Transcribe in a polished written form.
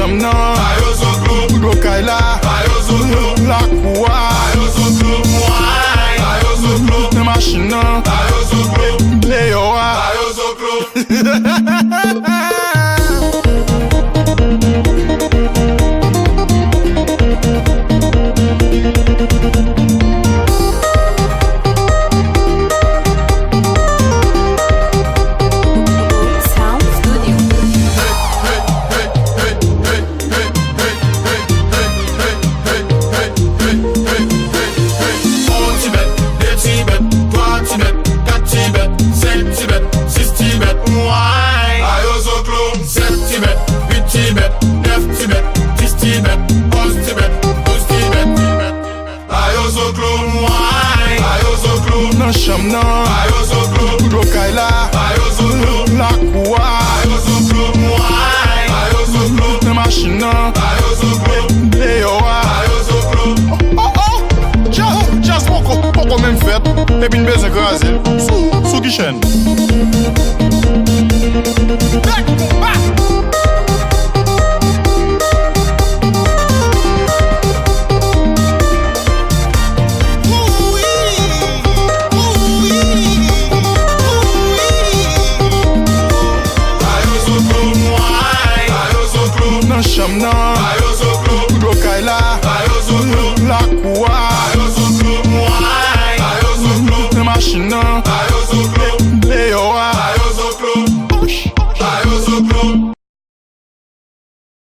chambre non. Ayo son club. Go Kaila. Ayo son club. La Koua. Ayo son club. Ayo son club. La machine non. Ayo son club. Léo. Ayo son club. Nan chambre non. Ayo son club. Go Kaila. Ayo son club. La Koua. Ayo son club. Ayo son club. La machine non. Ayo son club. Léo. Ayo son club. Oh, jazz poko men fet. E bin beze graze. Sou Gishen. Nan chambre non. Ayo son club. Go Kaila. Ayo son club. La Koua. Ayo son club. Ayo son club. La machine non. Ayo son club. Léo.